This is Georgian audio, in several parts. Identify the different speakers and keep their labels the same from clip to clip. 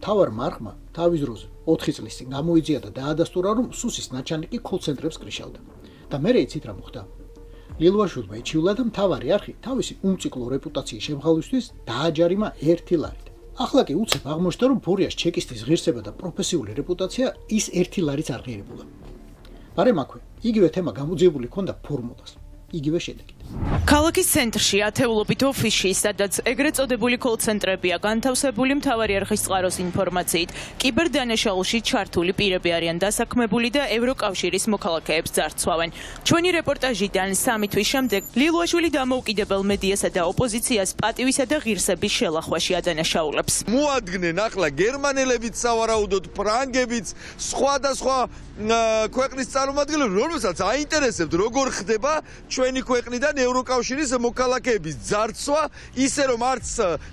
Speaker 1: თავარ მარხმა თავის დროზე 4 წლის წინ გამოიძია და დაადასტურა, რომ სუსის ნაჩანიკი კოლ-ცენტრებს კრიშავდა. და მერე იცით რა მოხდა? ლილვაშვილმა იჩივლა და მთავარი არხი თავისი უმციკლო რეპუტაციის შემღალვისთვის დააჯარიმა 1 ლარით. ახლა კი უცებ აღმოჩნდა, რომ ბურიას ჩეკისტის ღირსება და პროფესიული რეპუტაცია ის 1 ლარიც არ ღირებულა. მაგრამ აქვე იგივე თემა გამოძიებული ჰქონდა ფორმულას. იგივე შედეგით.
Speaker 2: ქალაქის ცენტრში ათეულობით ოფისში, სადაც ეგრეთ წოდებული კოლ-ცენტრებია განთავსებული მთავარი არხის წყაროს ინფორმაციით, კიბერდანაშაულში ჩართული პირები არიან დასაქმებული და ევროკავშირის მოქალაქეებს ძარცვავენ. ჩვენი რეპორტაჟიდან 3 თვის შემდეგ ლილვაშვილი დამოუკიდებელ მედიასა და ოპოზიციას პატივისა და ღირსების შელახვაში ადანაშაულებს.
Speaker 3: მოადგნენ ახლა გერმანელებიც, სავარაუდოდ ფრანგებიც, სხვადასხვა ქვეყნის წარმომადგენლები, რომელსაც აინტერესებთ როგორ ხდება ჩვენი ქვეყნიდან ევროკავშირის მოქალაქეების ძარცვა, ისე რომ არც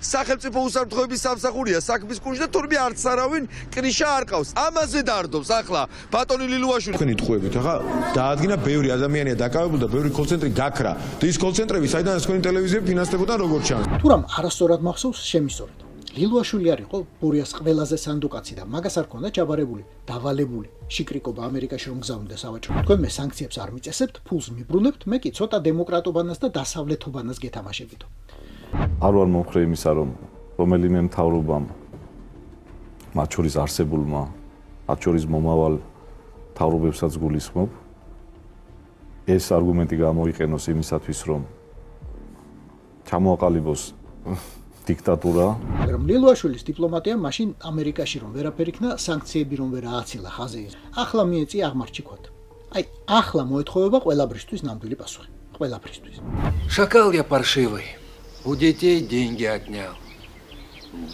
Speaker 3: სახელმწიფო უსაფრთხოების სამსახურია საქმის კუჭი და თურმე არც არავინ კრიშა არ ყავს. ამაზე დარდობს ახლა ბატონი ლილვაშვილი.
Speaker 4: თქვენი ტყუებით ახლა დაადგინა ბევრი ადამიანია დაკავებული და ბევრი კოლ-ცენტრი გაქრა. და ის კოლ-ცენტრები საიდანაც თქვენი ტელევიზიები ფინანსდებოდა როგორ ჩანს.
Speaker 1: თურამ არასწორად მახსოვს შემისწორეთ. ლილვაშვილი არ იყო ბურიას ყველაზე სანდუკაცი და მაგას არ ქონდა ჩაბარებული, დავალებული შიკრიკობა ამერიკაში რომ გზავნიდა სავაჭრო. თქვენ მე სანქციებს არ მიწესებთ, ფულს მიბრუნებთ, მე კი ცოტა დემოკრატობანას და დასავლეთობანას გეთამაშებითო.
Speaker 5: არ ვარ მომხრე იმისა, რომ რომელიმე მთავრობამ, მათ შორის არსებულმა, მათ შორის მომავალ მთავრობებსაც გულისხმობ, ეს არგუმენტი გამოიყენოს იმისათვის, რომ ჩამოაყალიბოს დიქტატურა.
Speaker 1: მაგრამ ლილვაშვილის დიპლომატია მაშინ ამერიკაში რომ ვერაფერი იქნა, სანქციები რომ ვერ ააცილა ხაზე. ახლა მიეწია აღმარჩიქვად. აი, ახლა მოეთხოვება ყველაბრისთვის ნამდვილი პასუხი. ყველაფრისთვის.
Speaker 6: Шакал я паршивый. У детей деньги отнял.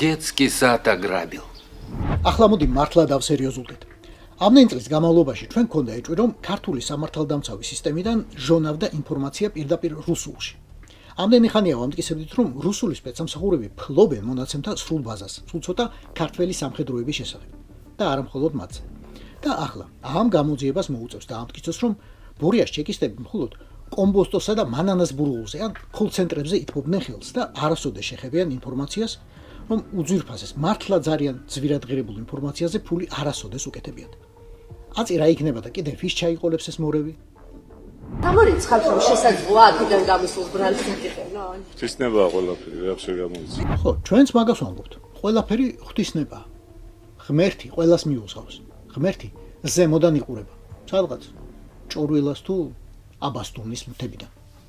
Speaker 6: Детский сад ограбил.
Speaker 1: ახლა მოდი მართლა დავსერიოზულდეთ. ამდენი წლის განმავლობაში ჩვენ გქონდა ეჭვი, რომ ქართული სამართალდამცავი სისტემიდან ჟონავდა ინფორმაცია პირდაპირ რუსულში. ამდენი ხანია ვამტკიცებდით, რომ რუსული სპეცსამსახურები ფლობენ მონაცემთა სრულ ბაზას, სულ ცოტა ქართველი სამხედროების შესახებ და არა მხოლოდ მათზე. და ახლა ამ გამოძიებას მოუწევს დაამტკიცოს, რომ ბურიას ჩეკისტები მხოლოდ კომბოსტოსა და მანანას ბურღულზე ან კოლ-ცენტრებზე ითმობდნენ ხელს და არასოდეს შეხებიან ინფორმაციას, რომ უძვირფასეს მართლა ძალიან ძვირად ღირებულ ინფორმაციაზე ფული არასოდეს უკეთებიათ. აწი რა იქნება და კიდევ ვის ჩაიყოლებს ეს მორევი?
Speaker 7: გამორიცხავს რომ შესაძლოა აქედან გამოსულს ბრალს გიყენო.
Speaker 5: ღვთისნებაა ყველაფერი, რა შეგამოიცი.
Speaker 1: ხო, ჩვენც მაგას ვამბობთ. ყველაფერი ღვთისნებაა. ღმერთი ყველას მიუძღავს. ღმერთი ზემოდან იყურება. სადღაც ჭორვილას თუ აბასტუნის მთებიდან.